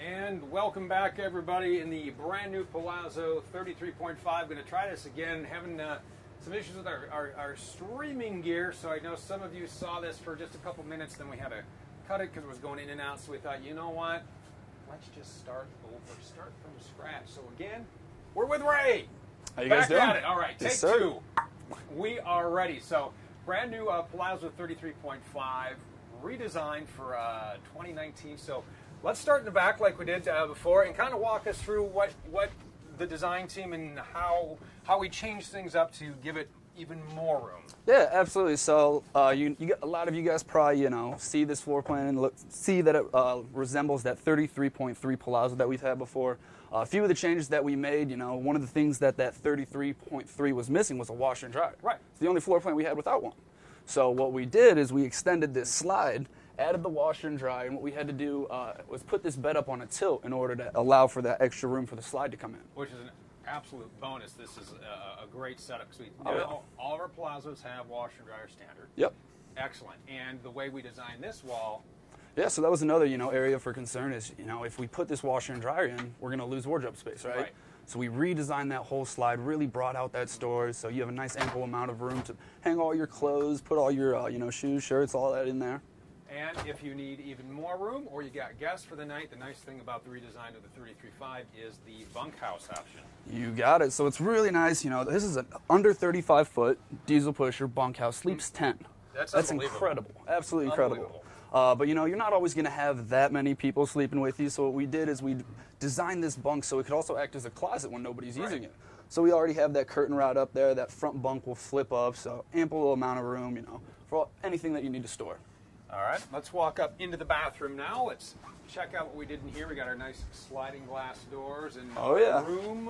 And welcome back, everybody, in the brand new Palazzo 33.5. Going to try this again. Having some issues with our streaming gear, so I know some of you saw this for just a couple minutes, then we had to cut it because it was going in and out, so we thought, you know what, let's just start over, start from scratch. So again, we're with Ray. How you guys doing? Back at it. All right, Yes, take sir. two. We are ready. So brand new Palazzo 33.5, redesigned for 2019. So let's start in the back like we did before, and kind of walk us through what the design team and how we changed things up to give it even more room. Yeah, absolutely. So you a lot of you guys probably see this floor plan and see that it resembles that 33.3 Palazzo that we've had before. A few of the changes that we made, one of the things that 33.3 was missing was a washer and dryer. Right. It's the only floor plan we had without one. So what we did is we extended this slide, added the washer and dryer, and what we had to do was put this bed up on a tilt in order to allow for that extra room for the slide to come in. Which is an absolute bonus. This is a great setup because all of our Palazzos have washer and dryer standard. Yep. Excellent. And the way we designed this wall. Yeah, so that was another area for concern is if we put this washer and dryer in, we're going to lose wardrobe space, right? So we redesigned that whole slide, really brought out that storage, so you have a nice ample amount of room to hang all your clothes, put all your shoes, shirts, all that in there. And if you need even more room or you got guests for the night, the nice thing about the redesign of the 33.5 is the bunkhouse option. You got it. So it's really nice. This is an under 35-foot diesel pusher bunkhouse, sleeps 10. That's incredible. Absolutely incredible. But you're not always going to have that many people sleeping with you. So what we did is we designed this bunk so it could also act as a closet when nobody's using it. So we already have that curtain rod up there. That front bunk will flip up, so ample amount of room, for anything that you need to store. All right, let's walk up into the bathroom now. Let's check out what we did in here. We got our nice sliding glass doors and room.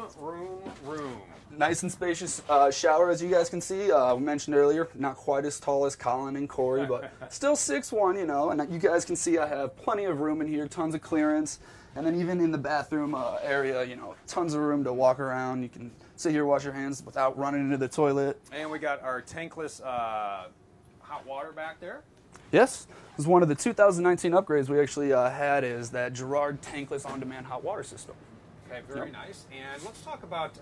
Nice and spacious shower, as you guys can see. We mentioned earlier, not quite as tall as Colin and Corey, but still 6'1", and you guys can see I have plenty of room in here, tons of clearance. And then even in the bathroom area, tons of room to walk around. You can sit here, wash your hands without running into the toilet. And we got our tankless hot water back there. Yes, this is one of the 2019 upgrades we actually had is that Girard tankless on-demand hot water system. Okay, very nice. And let's talk about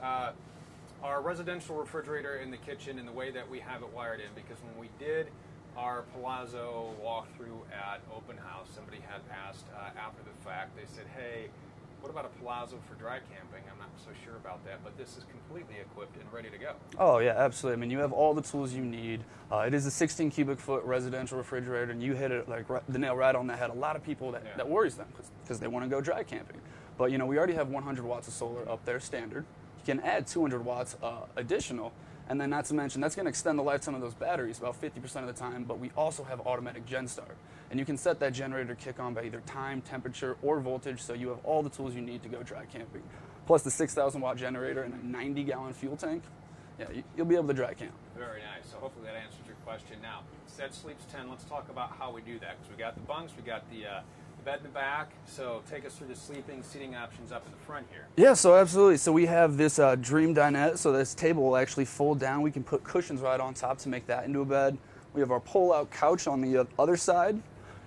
our residential refrigerator in the kitchen and the way that we have it wired in, because when we did our Palazzo walkthrough at Open House, somebody had asked after the fact, they said, hey, what about a Palazzo for dry camping? I'm not so sure about that, but this is completely equipped and ready to go. Oh, yeah, absolutely. You have all the tools you need. It is a 16 cubic foot residential refrigerator, and you hit it like the nail right on the head. A lot of people that worries them because they want to go dry camping. But, we already have 100 watts of solar up there standard. You can add 200 watts additional. And then not to mention, that's going to extend the lifetime of those batteries about 50% of the time, but we also have automatic gen start. And you can set that generator to kick on by either time, temperature, or voltage, so you have all the tools you need to go dry camping. Plus the 6,000 watt generator and a 90-gallon fuel tank. Yeah, you'll be able to dry camp. Very nice. So hopefully that answers your question. Now, said sleeps 10, let's talk about how we do that, because we got the bunks, we got the bed in the back, so take us through the seating options up in the front here. Yeah, so absolutely. So we have this Dream dinette, so this table will actually fold down. We can put cushions right on top to make that into a bed. We have our pull-out couch on the other side,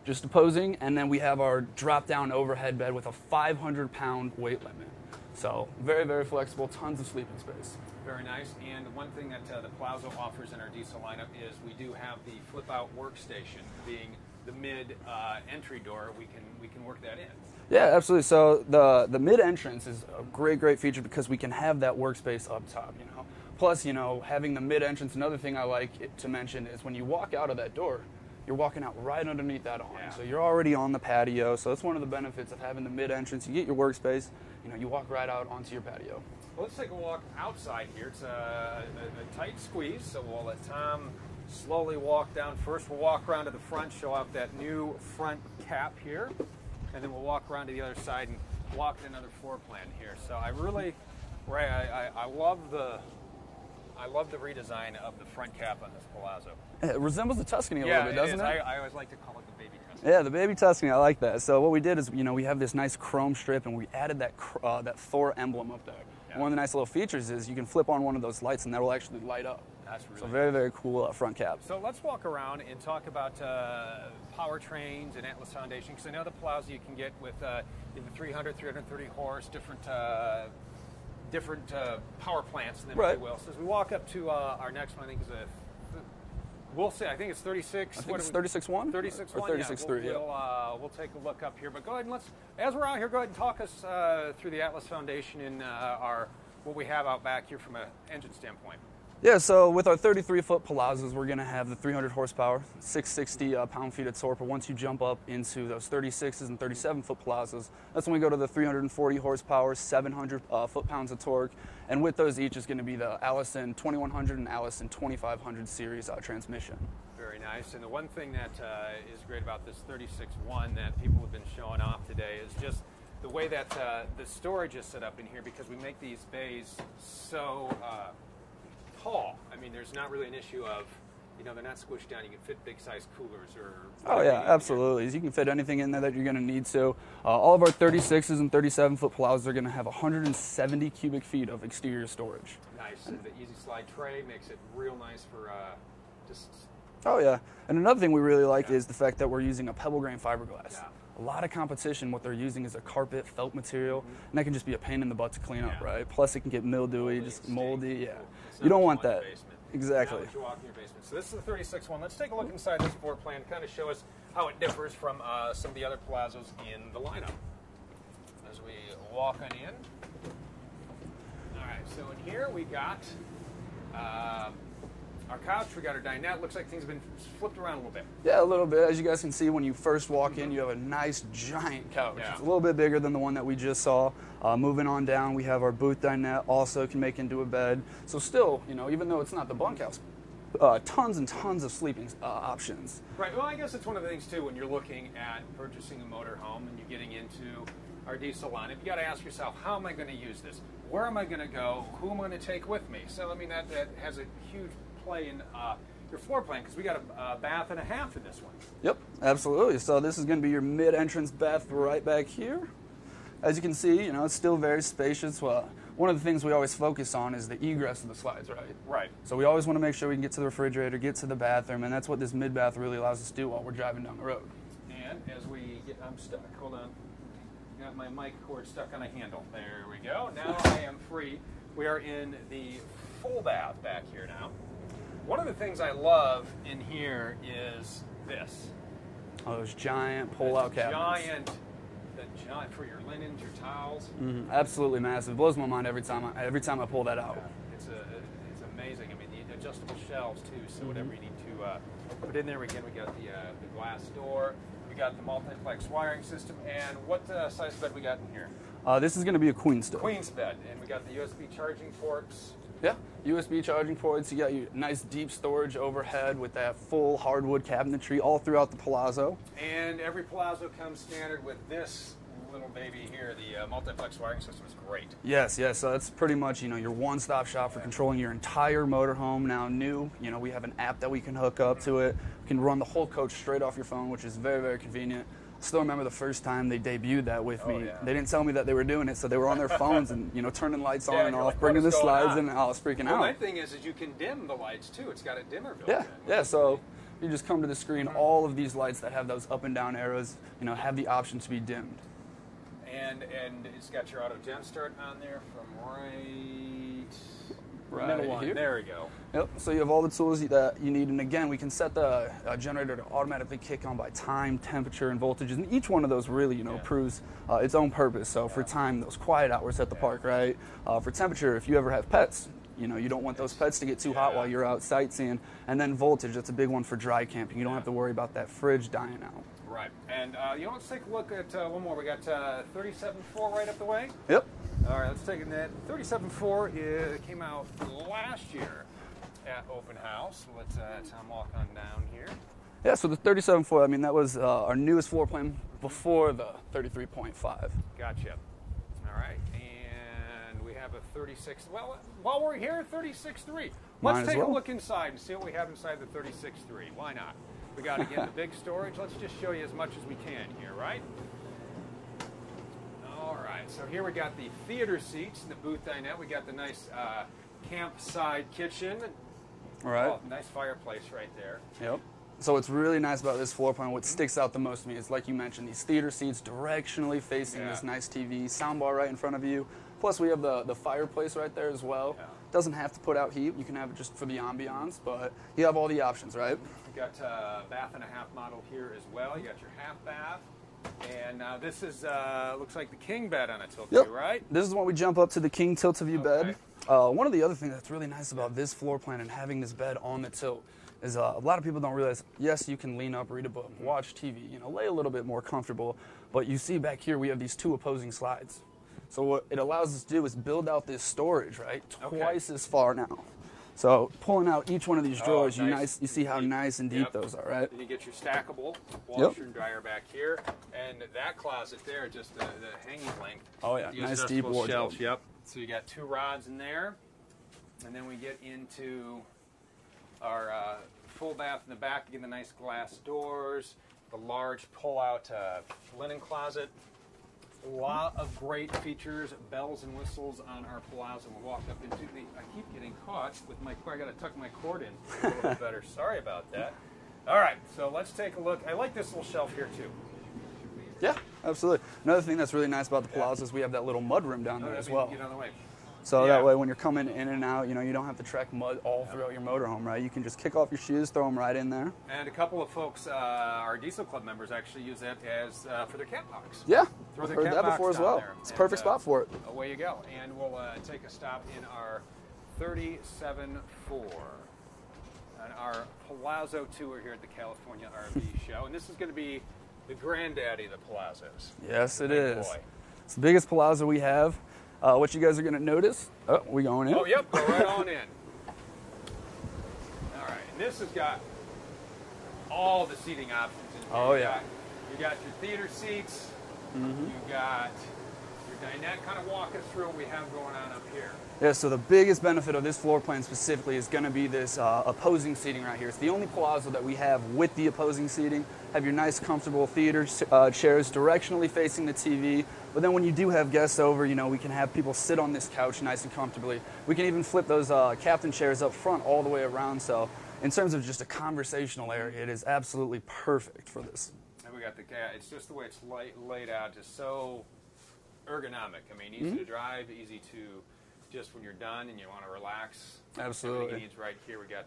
just opposing, and then we have our drop-down overhead bed with a 500-pound weight limit. So very, very flexible, tons of sleeping space. Very nice. And one thing that the Palazzo offers in our diesel lineup is we do have the flip-out workstation, being the mid entry door. We can work that in. Yeah, absolutely. So the mid entrance is a great feature because we can have that workspace up top. Plus, having the mid entrance. Another thing I like to mention is when you walk out of that door, you're walking out right underneath that awning. So you're already on the patio. So that's one of the benefits of having the mid entrance. You get your workspace. You walk right out onto your patio. Well, let's take a walk outside here. It's a tight squeeze, so we'll let Tom slowly walk down. First, we'll walk around to the front, show off that new front cap here, and then we'll walk around to the other side and walk in another floor plan here. So I really, Ray, I love the redesign of the front cap on this Palazzo. It resembles the Tuscany a little bit, doesn't it? I always like to call it the baby Tuscany. Yeah, the baby Tuscany. I like that. So what we did is, we have this nice chrome strip, and we added that Thor emblem up there. Yeah. One of the nice little features is you can flip on one of those lights, and that will actually light up. That's really So very, very cool front cap. So let's walk around and talk about powertrains and Atlas Foundation, because I know the Palazzo you can get with the 300, 330 horse, different power plants in them, if you will. So as we walk up to our next one, I think is I think it's 36. I think it's 36.1? 36.1, or 36.3, yeah. We'll take a look up here. But go ahead and as we're out here, go ahead and talk us through the Atlas Foundation and what we have out back here from an engine standpoint. Yeah, so with our 33-foot Palazzos, we're going to have the 300 horsepower, 660 pound-feet of torque. But once you jump up into those 36s and 37-foot Palazzos, that's when we go to the 340 horsepower, 700 foot-pounds of torque. And with those each is going to be the Allison 2100 and Allison 2500 series transmission. Very nice. And the one thing that is great about this 36.1 that people have been showing off today is just the way that the storage is set up in here, because we make these bays so tall. I mean, there's not really an issue of, they're not squished down. You can fit big size coolers or. Oh yeah, absolutely. You can fit anything in there that you're going to need to. All of our 36s and 37-foot Palazzos are going to have 170 cubic feet of exterior storage. Nice. And the easy slide tray makes it real nice for just. Oh yeah, and another thing we really like is the fact that we're using a pebble grain fiberglass. Yeah. A lot of competition, what they're using is a carpet felt material, and that can just be a pain in the butt to clean up, right? Plus, it can get mildewy, just moldy. Yeah, you don't want that. Exactly. Not what you walk in your basement. So this is the 36.1. Let's take a look inside this floor plan, kind of show us how it differs from some of the other Palazzos in the lineup. As we walk on in. All right. So in here we got our couch, we got our dinette. Looks like things have been flipped around a little bit. Yeah, a little bit. As you guys can see, when you first walk in, you have a nice giant couch. Yeah. It's a little bit bigger than the one that we just saw. Moving on down, we have our booth dinette, also can make into a bed. So still, even though it's not the bunkhouse, tons and tons of sleeping options. Right. Well, I guess it's one of the things, too, when you're looking at purchasing a motorhome and you're getting into our diesel lineup, you got to ask yourself, how am I going to use this? Where am I going to go? Who am I going to take with me? So, I mean, that has a huge play in your floor plan, because we got a bath and a half in this one. Yep, absolutely. So this is going to be your mid-entrance bath right back here. As you can see, it's still very spacious. Well, one of the things we always focus on is the egress of the slides, right? Right. So we always want to make sure we can get to the refrigerator, get to the bathroom, and that's what this mid-bath really allows us to do while we're driving down the road. And as we get, I'm stuck. Hold on. Got my mic cord stuck on a handle. There we go. Now I am free. We are in the full bath back here now. One of the things I love in here is this. Oh, those giant pull-out cabinets. The giant for your linens, your towels. Mm-hmm. Absolutely massive. It blows my mind every time I pull that out. Yeah, it's amazing. I mean, the adjustable shelves too. So whatever you need to put in there, again, we got the glass door. We got the multiplex wiring system. And what size bed we got in here? This is going to be a queen's bed. Queen's bed, and we got the USB charging ports. Yeah, USB charging ports. You got your nice deep storage overhead with that full hardwood cabinetry all throughout the Palazzo. And every Palazzo comes standard with this little baby here. The multiplex wiring system is great. Yes. So that's pretty much your one-stop shop for controlling your entire motorhome. Now new, we have an app that we can hook up to it. You can run the whole coach straight off your phone, which is very, very convenient. Still remember the first time they debuted that with me. Yeah. They didn't tell me that they were doing it, so they were on their phones and turning lights on and off, like, bringing the slides in, and I was freaking out. The nice thing is you can dim the lights too. It's got a dimmer built in. Yeah. So you just come to the screen. All of these lights that have those up and down arrows, have the option to be dimmed. And it's got your auto gen start on there from right middle one. Here. There we go. Yep. So you have all the tools that you need, and again, we can set the generator to automatically kick on by time, temperature, and voltages. And each one of those really, proves its own purpose. So for time, those quiet hours at the park, right? For temperature, if you ever have pets, you don't want those pets to get too hot while you're out sightseeing. And then voltage, that's a big one for dry camping. You don't have to worry about that fridge dying out. Right. And let's take a look at one more. We got 37.4 right up the way. Yep. All right, let's take a net. 37.4 came out last year at Open House. Let's Tom walk on down here. Yeah, so the 37.4, I mean, that was our newest floor plan before the 33.5. Gotcha. All right, and we have a 36. Well, while we're here, 36.3. Let's take a look inside and see what we have inside the 36.3. Why not? We got, again, the big storage. Let's just show you as much as we can here, right? All right, so here we got the theater seats and the booth dinette. We got the nice campside kitchen. Right. Oh, nice fireplace right there. Yep. So what's really nice about this floor plan, what sticks out the most to me is, like you mentioned, these theater seats directionally facing this nice TV, soundbar right in front of you. Plus we have the fireplace right there as well. Yeah. Doesn't have to put out heat. You can have it just for the ambiance, but you have all the options, right? You got a bath and a half model here as well. You got your half bath. And this is, looks like the king bed on a tilt-a-view, right? This is when we jump up to the king tilt-a-view bed. One of the other things that's really nice about this floor plan and having this bed on the tilt is a lot of people don't realize, yes, you can lean up, read a book, watch TV, you know, lay a little bit more comfortable, but you see back here we have these two opposing slides. So what it allows us to do is build out this storage, right, twice as far now. So pulling out each one of these drawers, you see how nice and deep those are, right? Then you get your stackable washer and dryer back here, and that closet there, just the hanging length. Oh yeah, nice deep wardrobe. Yep. So you got two rods in there, and then we get into our full bath in the back. Again, the nice glass doors, the large pull-out linen closet. A lot of great features, bells and whistles on our Palazzo. We'll walk up into the. I keep getting caught with my. I got to tuck my cord in a little bit better. Sorry about that. All right, so let's take a look. I like this little shelf here too. Yeah, absolutely. Another thing that's really nice about the Palazzo is we have that little mud room down there as well. Get out of the way. So that way when you're coming in and out, you know, you don't have to trek mud all throughout your motorhome, right? You can just kick off your shoes, throw them right in there. And a couple of folks, our Diesel Club members, actually use that as for their cat box. Yeah, Throw I've their heard cat that box before as down well. there. It's a perfect spot for it. Away you go. And we'll take a stop in our 37.4 on our Palazzo tour here at the California RV Show. And this is going to be the granddaddy of the Palazzos. Yes, it is. Boy. It's the biggest Palazzo we have. What you guys are going to notice, we going in? Oh, yep, go right on in. All right, and this has got all the seating options in here. Oh, yeah. You got your theater seats. You got your dinette. Kind of walk us through what we have going on up here. Yeah, so the biggest benefit of this floor plan specifically is going to be this opposing seating right here. It's the only Palazzo that we have with the opposing seating. Have your nice, comfortable theater chairs directionally facing the TV. But then when you do have guests over, you know, we can have people sit on this couch nice and comfortably. We can even flip those captain chairs up front all the way around. So in terms of just a conversational area, it is absolutely perfect for this. And we got the cat. It's just the way it's laid out, just so ergonomic. I mean, easy to drive, easy to just when you're done and you want to relax. Absolutely. Everything needs right here. We got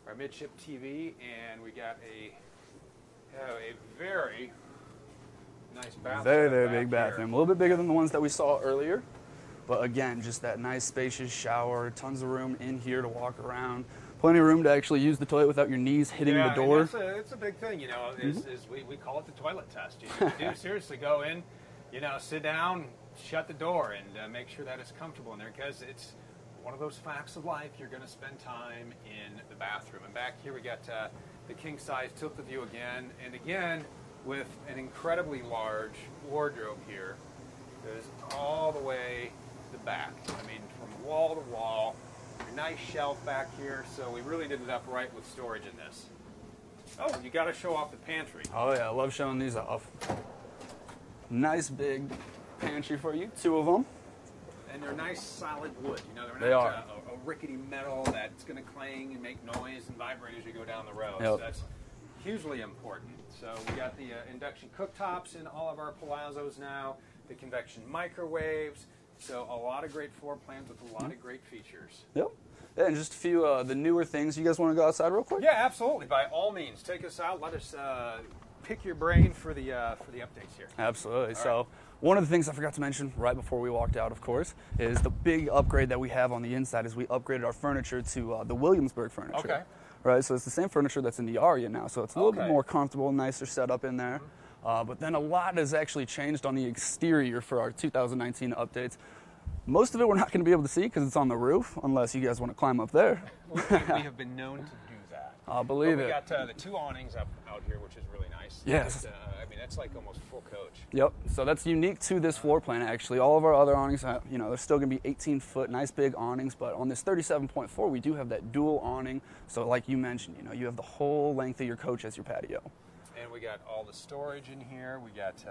our midship TV, and we got a very nice bathroom. Very big bathroom. A little bit bigger than the ones that we saw earlier. But again, just that nice spacious shower, tons of room in here to walk around. Plenty of room to actually use the toilet without your knees hitting the door. It's a big thing, you know, we call it the toilet test. You do seriously go in, you know, sit down, shut the door, and make sure that it's comfortable in there, because it's one of those facts of life. You're going to spend time in the bathroom. And back here we got the king-size tilt-a-view again, and again with an incredibly large wardrobe here. Goes all the way to the back. I mean, from wall to wall. A nice shelf back here, so we really did it up right with storage in this. Oh, you got to show off the pantry. Oh yeah, I love showing these off. Nice big pantry for you, two of them. And they're nice solid wood. You know, They they're are. not a rickety metal that's going to clang and make noise and vibrate as you go down the road. Yep. So that's hugely important. So we got the induction cooktops in all of our Palazzos now, the convection microwaves. So a lot of great floor plans with a lot of great features. Yep. Yeah, and just a few the newer things. You guys want to go outside real quick? Yeah, absolutely. By all means, take us out. Let us pick your brain for the updates here. Absolutely. So one of the things I forgot to mention right before we walked out, of course, is the big upgrade that we have on the inside is we upgraded our furniture to the Williamsburg furniture. Okay. Right, so it's the same furniture that's in the Aria now, so it's a little bit more comfortable, nicer setup in there. But then a lot has actually changed on the exterior for our 2019 updates. Most of it we're not going to be able to see because it's on the roof, unless you guys want to climb up there. We have been known to do that. I'll believe it. it. We got the two awnings out here, which is really nice. Yes. I mean, that's like almost full coach. Yep. So that's unique to this floor plan, actually. All of our other awnings, you know, they're still going to be 18-foot, nice big awnings, but on this 37.4, we do have that dual awning. So like you mentioned, you know, you have the whole length of your coach as your patio. And we got all the storage in here. We got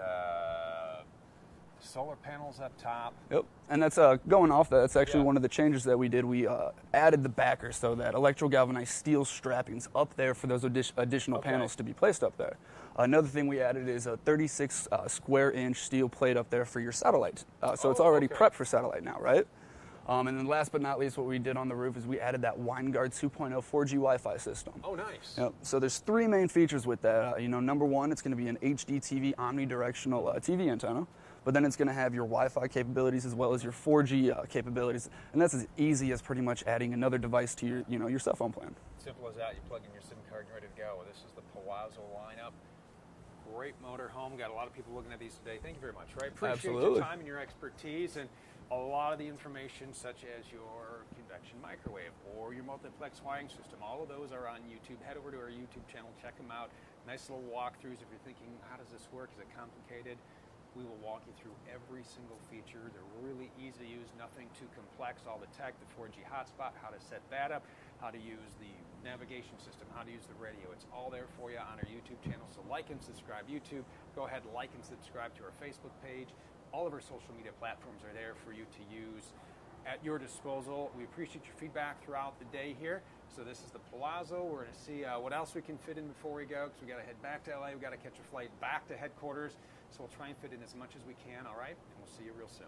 Solar panels up top. Yep, and that's going off that. That's actually one of the changes that we did. We added the backer so that electro-galvanized steel strappings up there for those additional panels to be placed up there. Another thing we added is a 36 square inch steel plate up there for your satellite. So it's already prepped for satellite now, right? And then last but not least, what we did on the roof is we added that WineGuard 2.0 4G Wi-Fi system. Oh, nice. Yep. So there's three main features with that. Number one, it's going to be an HD TV omnidirectional TV antenna, but then it's going to have your Wi-Fi capabilities as well as your 4G capabilities, and that's as easy as pretty much adding another device to your, your cell phone plan. Simple as that. You plug in your SIM card and ready to go. This is the Palazzo lineup. Great motorhome. Got a lot of people looking at these today. Thank you very much, Ray. Appreciate your time and your expertise, and a lot of the information such as your convection microwave or your multiplex wiring system. All of those are on YouTube. Head over to our YouTube channel. Check them out. Nice little walkthroughs if you're thinking, how does this work? Is it complicated? We will walk you through every single feature. They're really easy to use, nothing too complex. All the tech, the 4G hotspot, how to set that up, how to use the navigation system, how to use the radio. It's all there for you on our YouTube channel. So like and subscribe YouTube. Go ahead and like and subscribe to our Facebook page. All of our social media platforms are there for you to use at your disposal. We appreciate your feedback throughout the day here. So this is the Palazzo. We're going to see what else we can fit in before we go, because we got to head back to LA. We got to catch a flight back to headquarters. So we'll try and fit in as much as we can, all right? And we'll see you real soon.